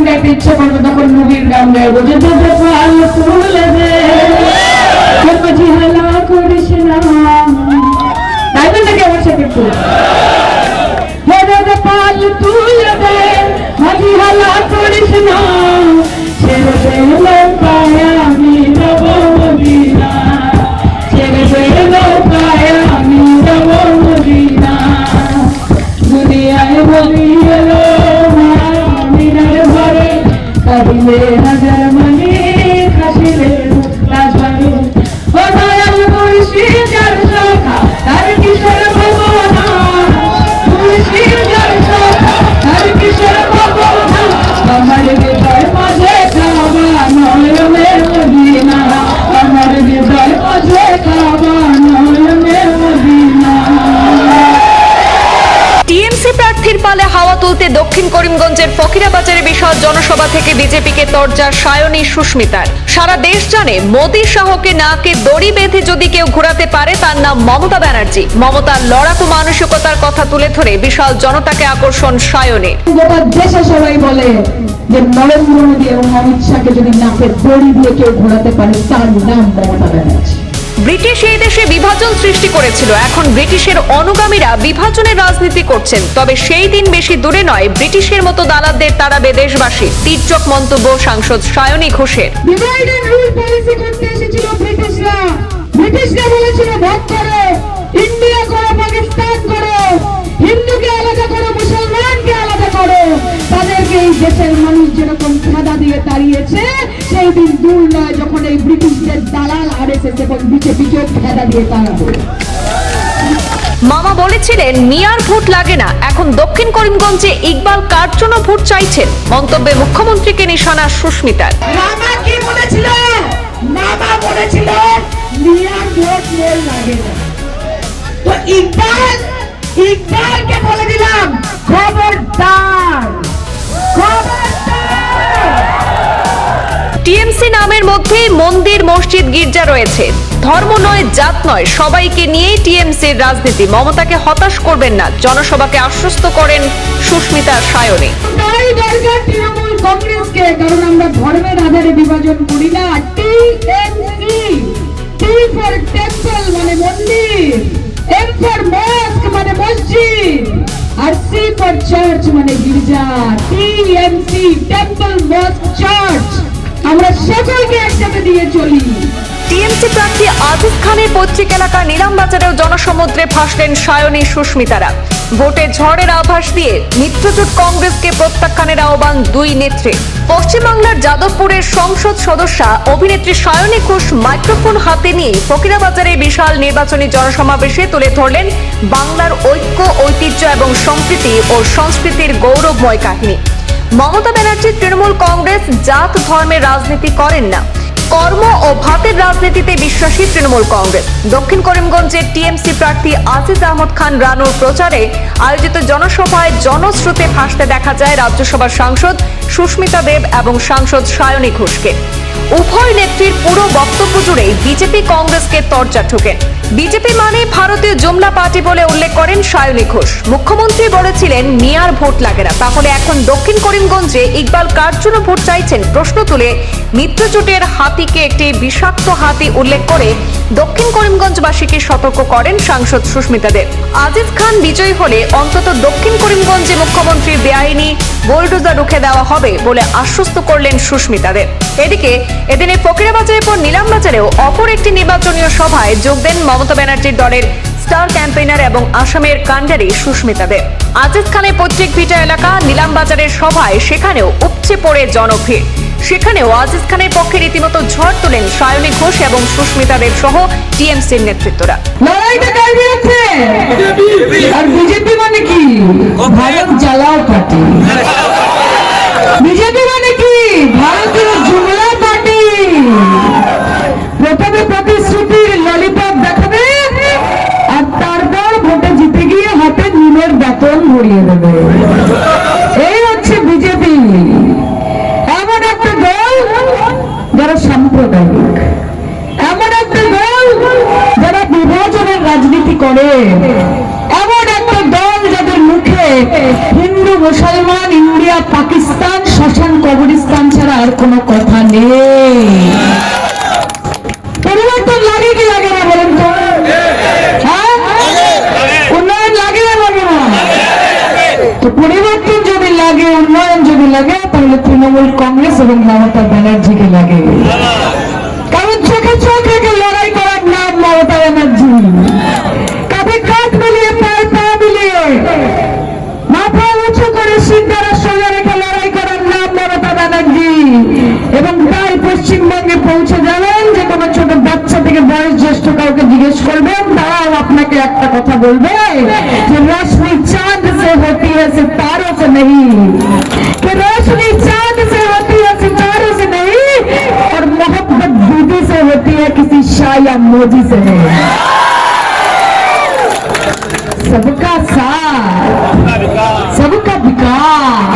গাইতে ইচ্ছে করবে তখন নবীর গান গাইবো, যে তোদের পাল তুলে দে মাঝি হেলা করিস না, গাইবেন নাকি আমার সাথে একটু? তোদের পাল তুলে দে মাঝি হেলা করিস না, ছেড়ে দে নৌকায় আমি যাব মদিনা, ছেড়ে দে নৌকায় আমি যাব মদিনা, দুনিয়ায় বলি এলো মিনার ঘরে, কাঁদিলে হাজার মানে হাসিলে রাজবাড়ি, ও দয়াল মুর্শি যার শাখা তার কিশোর ভগবানা, মুর্শি যার শাখা তার কিশোর ভগবানা, আমার হৃদয় মাঝে কাবা নয়নে মদিনা, আমার হৃদয় মাঝে কাবা নয়নে মদিনা। টিএমসি প্রার্থীর পালে হাওয়া তুলতে দক্ষিণ করিমগঞ্জের ফকিরাবাজারে বিশাল জনসভা থেকে বিজেপিকে তরজা সায়নী সুস্মিতার। সারা দেশ জানে মোদী শাহকে নাকে দড়ি বেঁধে যদি কেউ ঘোরাতে পারে তার নাম মমতা ব্যানার্জি। মমতার লড়াকু মানসিকতার কথা তুলে ধরে বিশাল জনতাকে আকর্ষণ সায়নী। গোটা দেশে সবাই বলে যে নরেন্দ্র মোদী এবং অমিত শাহকে যদি নাকে দড়ি দিয়ে কেউ ঘোরাতে পারে তার নাম মমতা ব্যানার্জি। ব্রিটিশ এই দেশে বিভাজন সৃষ্টি করেছিল, এখন ব্রিটিশের অনুগামীরা বিভাজনের রাজনীতি করছেন। তবে সেই দিন বেশি দূরে নয় ব্রিটিশের মতো দালালদের তাড়াবে দেশবাসী। তীর্যক মন্তব্য সাংসদ সায়নী ঘোষের। ডিভাইড এন্ড রুল পলিসি করতে এসেছিল ব্রিটিশরা। ব্রিটিশরা বলেছিল ভাগ করো, ইন্ডিয়া করো, পাকিস্তান করো, হিন্দুকে আলাদা করো, মুসলমানকে আলাদা করো। তাদেরকে এই দেশের মানুষ যেরকম খেদা দিয়ে তাড়িয়েছে, সেই দিন দূর নয় যখন এই ব্রিটিশদের দালাল আরএসএস এবং বিজেপিকে খেদা দিয়ে তাড়াবে। মামা বলেছিলেন মিয়ার ভোট লাগে না, এখন দক্ষিণ করিমগঞ্জে ইকবাল কার জন্য ভোট চাইছেন। মন্তব্যে মুখ্যমন্ত্রীকে নিশানা সুস্মিতার। মামা কি বলেছিল? মামা বলেছিল মিয়ার ভোট মোর লাগে না। তো ইকবালকে বলে দিলাম খবরদার, খবরদার। টিএমসি নামের মধ্যে মন্দির, মসজিদ, গির্জা রয়েছে। ধর্ম নয়, জাত নয়, সবাইকে নিয়েই টিএমসির রাজনীতি। মমতাকে হতাশ করবেন না, জনসভাকে আশ্বস্ত করেন সুস্মিতা সায়নী। তাই দরকার তৃণমূল কংগ্রেসকে, কারণ আমরা ধর্মের আধারে বিভাজন করি না। টিএমসি, টি ফর টেম্পল মানে মন্দির, এম ফর মস্ক মানে মসজিদ, আর সি ফর চার্চ মানে গির্জা। টিএমসি, টেম্পল, মস্ক, চার্চ, আমরা সকলকে একসাথে দিয়ে চলি। টিএমসি প্রার্থী আজিজ খানের পৈতৃক এলাকা নিলামবাজারেও জনসমুদ্রে ভাসলেন সায়নী সুস্মিতারা। ভোটে ঝড়ের আভাস দিয়ে মিত্রজোট কংগ্রেসকে প্রত্যাখ্যানের আহ্বান দুই নেত্রী। পশ্চিমবাংলার যাদবপুরের সংসদ সদস্যা অভিনেত্রী সায়নী ঘোষ মাইক্রোফোন হাতে নিয়ে ফকিরাবাজারে বিশাল নির্বাচনী জনসমাবেশে তুলে ধরলেন বাংলার ঐক্য, ঐতিহ্য এবং সম্প্রীতি ও সংস্কৃতির গৌরবময় কাহিনী। মমতা ব্যানার্জি তৃণমূল কংগ্রেস জাত ধর্মের রাজনীতি করেন না, কর্ম ও ভাতের রাজনীতিতে বিশ্বাসী তৃণমূল কংগ্রেস। দক্ষিণ করিমগঞ্জের টিএমসি প্রার্থী আজিজ আহমদ খান রানুর প্রচারে আয়োজিত জনসভায় জনস্রোতে ভাসতে দেখা যায় রাজ্যসভার সাংসদ সুস্মিতা দেব এবং সাংসদ সায়নী ঘোষকে। উভয় নেত্রীর পুরো বক্তব্য জুড়ে বিজেপি কংগ্রেসকে তরজা ঠোকেন। বিজেপি মানে ভারতীয় জুমলা পার্টি বলে উল্লেখ করেন সায়নী ঘোষ। মুখ্যমন্ত্রী বলেছিলেন মিয়ার ভোট লাগে না, তাহলে এখন দক্ষিণ করিমগঞ্জে ইকবাল কার জন্য ভোট চাইছেন প্রশ্ন তুলে মিত্রজোটের হাতিকে একটি বিষাক্ত হাতি উল্লেখ করে দক্ষিণ করিমগঞ্জবাসীকে সতর্ক করেন সাংসদ সুস্মিতা দেব। আজিজ খান বিজয়ী হলে অন্তত দক্ষিণ করিমগঞ্জে মুখ্যমন্ত্রীর বেআইনি বুলডোজার রুখে দেওয়া হবে বলে আশ্বস্ত করলেন সুস্মিতা দেব। এদিকে এদিনে ফকিরাবাজারের পর নিলামবাজারেও অপর একটি নির্বাচনীয় সভায় যোগ দেন মমতা ব্যানার্জির দলের স্টার ক্যাম্পেইনার এবং আসামের কাণ্ডারি সুস্মিতা দেব। আজিজ খানের পৈতৃক ভিটা এলাকা নিলামবাজারের সভায় সেখানেও উপচে পড়ে জনভিড়। সেখানেও আজিজ খানের পক্ষে রীতিমতো ঝড় তোলেন সায়নী ঘোষ এবং সুস্মিতা দেব সহ টিএমসির নেতৃত্বরা। লড়াইটা কার বিরুদ্ধে? আর বিজেপি মানে কি? ভারত জ্বালাও পার্টি। বিজেপি মানে কি? ভারতীয় জুমলা পার্টি। প্রথমে প্রতিশ্রুতির ললিপপ দেখাবে আর তারপর ভোটে জিতে গিয়ে হাতে নীলের বেতন ভরিয়ে দেবে। এই হচ্ছে বিজেপি। এমন একটা দল যারা সাম্প্রদায়িক, এমন একটা দল যারা বিভাজনের রাজনীতি করে, এমন একটা দল যাদের মুখে হিন্দু, মুসলমান, ইন্ডিয়া, পাকিস্তান, শ্মশান কবর কোনো কথা নেই। পরিবর্তন লাগে কি লাগে না বলেন তো? হ্যাঁ, উন্নয়ন লাগে না লাগে না? তো পরিবর্তন যদি লাগে, উন্নয়ন যদি লাগে, তাহলে তৃণমূল কংগ্রেস এবং মমতা ব্যানার্জিকে লাগে। কারণ চোখে চোখ রেখে লড়াই করার নাম মমতা ব্যানার্জি। কাঁধে কাঁধ মিলিয়ে, পায়ে পা মিলিয়ে, মাথা উঁচু করে সিদ্ধারা সোজা রেখে লড়াই করার নাম মমতা ব্যানার্জি। এবং তাই পশ্চিমবঙ্গে পৌঁছে যাবেন, যে কোনো ছোট বাচ্চা থেকে বয়স জ্যেষ্ঠ কাউকে জিজ্ঞেস করবেন, তারাও আপনাকে একটা কথা বলবে যে रोशनी चांद से होती है सितारों से नहीं, कि रोशनी चांद से होती है सितारों से नहीं, और मोहब्बत दीदी से होती है किसी शाह या मोदी से नहीं। सबका साथ, सबका विकास,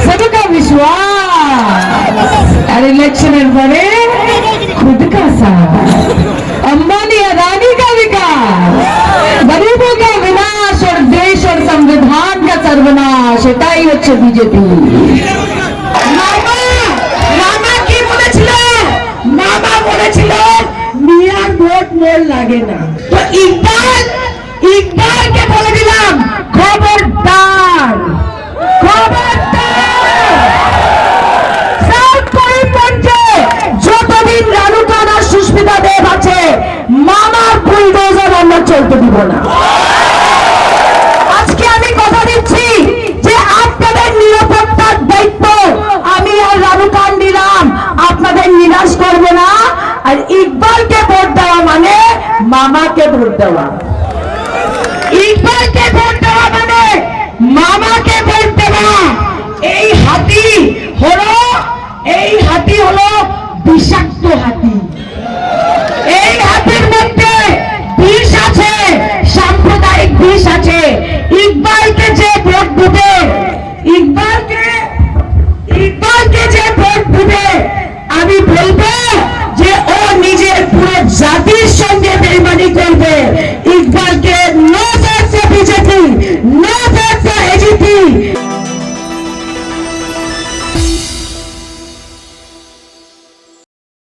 सबका विश्वास, और इलेक्शনের পরে खुद का साथ, अंबानी अदानी का विकास, गरीबों का विनाश और देश और संविधान का सर्वनाश, এটাই হচ্ছে বিজেপি। মামা কি বলেছিল? মামা বলেছিল মিয়ার ভোট মোর লাগে না। তো ইকবালকে বলে দিলাম, খবরদার, খবরদার, সাউথ করিমগঞ্জে যতদিন রানুকান আর সুস্মিতা দেব আছে, মামার বুলডোজার আমরা চলতে দিব না। আজকে আমি কথা দিচ্ছি যে আপনাদের নিরাপত্তার দায়িত্ব আমি আর রানুকান নিলাম, আপনাদের নিরাশ করবো না। আর ইকবালকে ভোট দেওয়া মানে মামাকে ভোট দেওয়া।